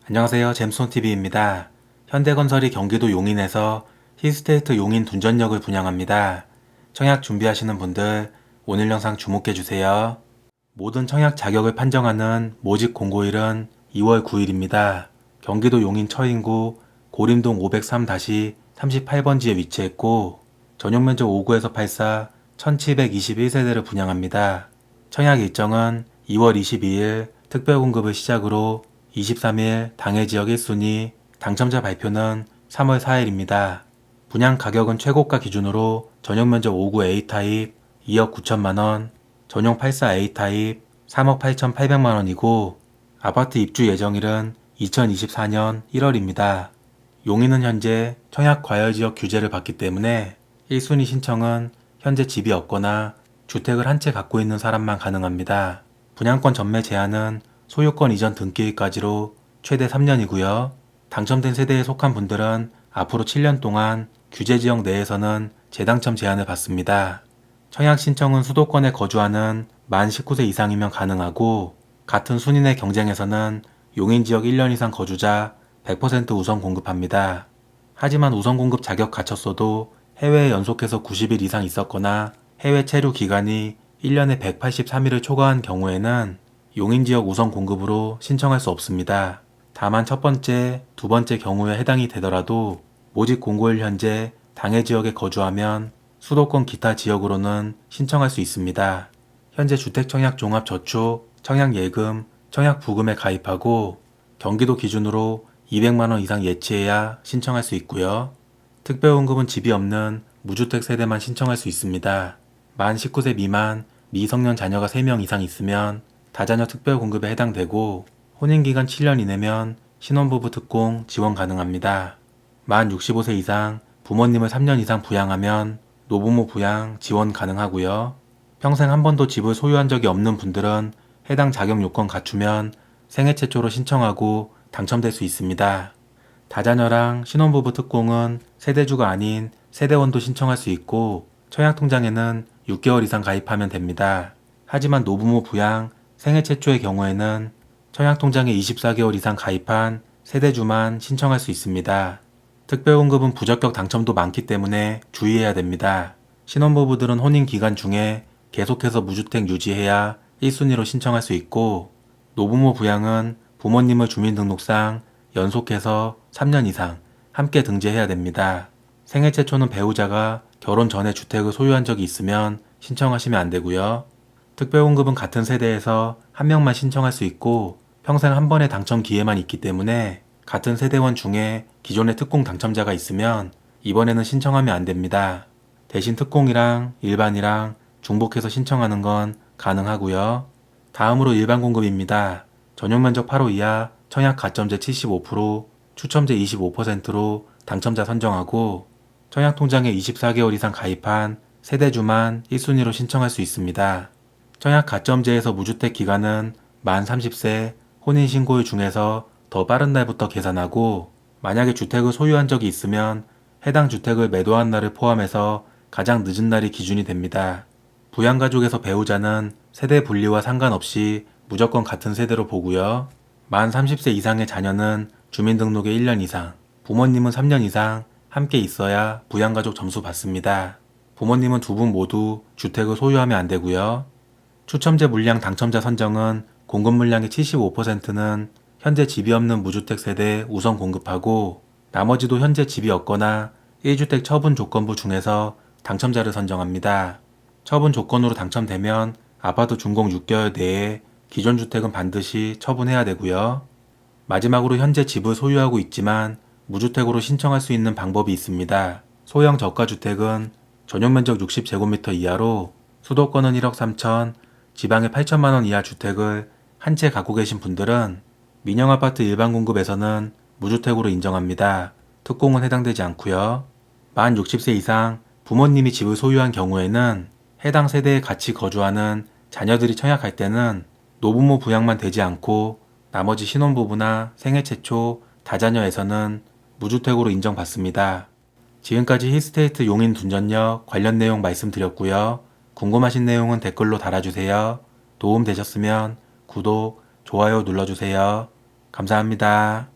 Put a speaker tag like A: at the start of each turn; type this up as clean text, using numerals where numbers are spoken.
A: 안녕하세요. 잼스톤TV입니다. 현대건설이 경기도 용인에서 힐스테이트 용인 둔전역을 분양합니다. 청약 준비하시는 분들 오늘 영상 주목해주세요. 모든 청약 자격을 판정하는 모집 공고일은 2월 9일입니다. 경기도 용인 처인구 고림동 503-38번지에 위치했고 전용면적 5구에서 84 1721세대를 분양합니다. 청약 일정은 2월 22일 특별공급을 시작으로 23일 당해 지역 1순위, 당첨자 발표는 3월 4일입니다. 분양 가격은 최고가 기준으로 전용 면적 5구 A타입 2억 9천만원, 전용 84 A타입 3억 8,800만원이고 아파트 입주 예정일은 2024년 1월입니다. 용인은 현재 청약 과열지역 규제를 받기 때문에 1순위 신청은 현재 집이 없거나 주택을 한 채 갖고 있는 사람만 가능합니다. 분양권 전매 제한은 소유권 이전 등기일까지로 최대 3년이고요. 당첨된 세대에 속한 분들은 앞으로 7년 동안 규제지역 내에서는 재당첨 제한을 받습니다. 청약 신청은 수도권에 거주하는 만 19세 이상이면 가능하고 같은 순위 내 경쟁에서는 용인지역 1년 이상 거주자 100% 우선 공급합니다. 하지만 우선 공급 자격 갖췄어도 해외에 연속해서 90일 이상 있었거나 해외 체류 기간이 1년에 183일을 초과한 경우에는 용인지역 우선 공급으로 신청할 수 없습니다. 다만 첫 번째, 두 번째 경우에 해당이 되더라도 모집 공고일 현재 당해 지역에 거주하면 수도권 기타 지역으로는 신청할 수 있습니다. 현재 주택청약 종합저축, 청약예금, 청약부금에 가입하고 경기도 기준으로 200만원 이상 예치해야 신청할 수 있고요. 특별공급은 집이 없는 무주택 세대만 신청할 수 있습니다. 만 19세 미만 미성년 자녀가 3명 이상 있으면 다자녀 특별공급에 해당되고 혼인기간 7년 이내면 신혼부부 특공 지원 가능합니다. 만 65세 이상 부모님을 3년 이상 부양하면 노부모 부양 지원 가능하고요. 평생 한 번도 집을 소유한 적이 없는 분들은 해당 자격 요건 갖추면 생애 최초로 신청하고 당첨될 수 있습니다. 다자녀랑 신혼부부 특공은 세대주가 아닌 세대원도 신청할 수 있고 청약통장에는 6개월 이상 가입하면 됩니다. 하지만 노부모 부양, 생애 최초의 경우에는 청약통장에 24개월 이상 가입한 세대주만 신청할 수 있습니다. 특별공급은 부적격 당첨도 많기 때문에 주의해야 됩니다. 신혼부부들은 혼인기간 중에 계속해서 무주택 유지해야 1순위로 신청할 수 있고 노부모 부양은 부모님을 주민등록상 연속해서 3년 이상 함께 등재해야 됩니다. 생애 최초는 배우자가 결혼 전에 주택을 소유한 적이 있으면 신청하시면 안 되고요. 특별공급은 같은 세대에서 한 명만 신청할 수 있고 평생 한 번의 당첨 기회만 있기 때문에 같은 세대원 중에 기존의 특공 당첨자가 있으면 이번에는 신청하면 안 됩니다. 대신 특공이랑 일반이랑 중복해서 신청하는 건 가능하고요. 다음으로 일반 공급입니다. 전용면적 8호 이하 청약 가점제 75%, 추첨제 25%로 당첨자 선정하고 청약통장에 24개월 이상 가입한 세대주만 1순위로 신청할 수 있습니다. 청약 가점제에서 무주택 기간은 만 30세 혼인신고일 중에서 더 빠른 날부터 계산하고 만약에 주택을 소유한 적이 있으면 해당 주택을 매도한 날을 포함해서 가장 늦은 날이 기준이 됩니다. 부양가족에서 배우자는 세대 분리와 상관없이 무조건 같은 세대로 보고요. 만 30세 이상의 자녀는 주민등록에 1년 이상, 부모님은 3년 이상 함께 있어야 부양가족 점수 받습니다. 부모님은 두 분 모두 주택을 소유하면 안 되고요. 추첨제 물량 당첨자 선정은 공급 물량의 75%는 현재 집이 없는 무주택 세대에 우선 공급하고 나머지도 현재 집이 없거나 1주택 처분 조건부 중에서 당첨자를 선정합니다. 처분 조건으로 당첨되면 아파트 준공 6개월 내에 기존 주택은 반드시 처분해야 되고요. 마지막으로 현재 집을 소유하고 있지만 무주택으로 신청할 수 있는 방법이 있습니다. 소형 저가주택은 전용면적 60제곱미터 이하로 수도권은 1억 3천, 지방에 8천만원 이하 주택을 한 채 갖고 계신 분들은 민영아파트 일반 공급에서는 무주택으로 인정합니다. 특공은 해당되지 않고요. 만 60세 이상 부모님이 집을 소유한 경우에는 해당 세대에 같이 거주하는 자녀들이 청약할 때는 노부모 부양만 되지 않고 나머지 신혼부부나 생애 최초 다자녀에서는 무주택으로 인정받습니다. 지금까지 힐스테이트 용인 둔전역 관련 내용 말씀드렸고요. 궁금하신 내용은 댓글로 달아주세요. 도움 되셨으면 구독, 좋아요 눌러주세요. 감사합니다.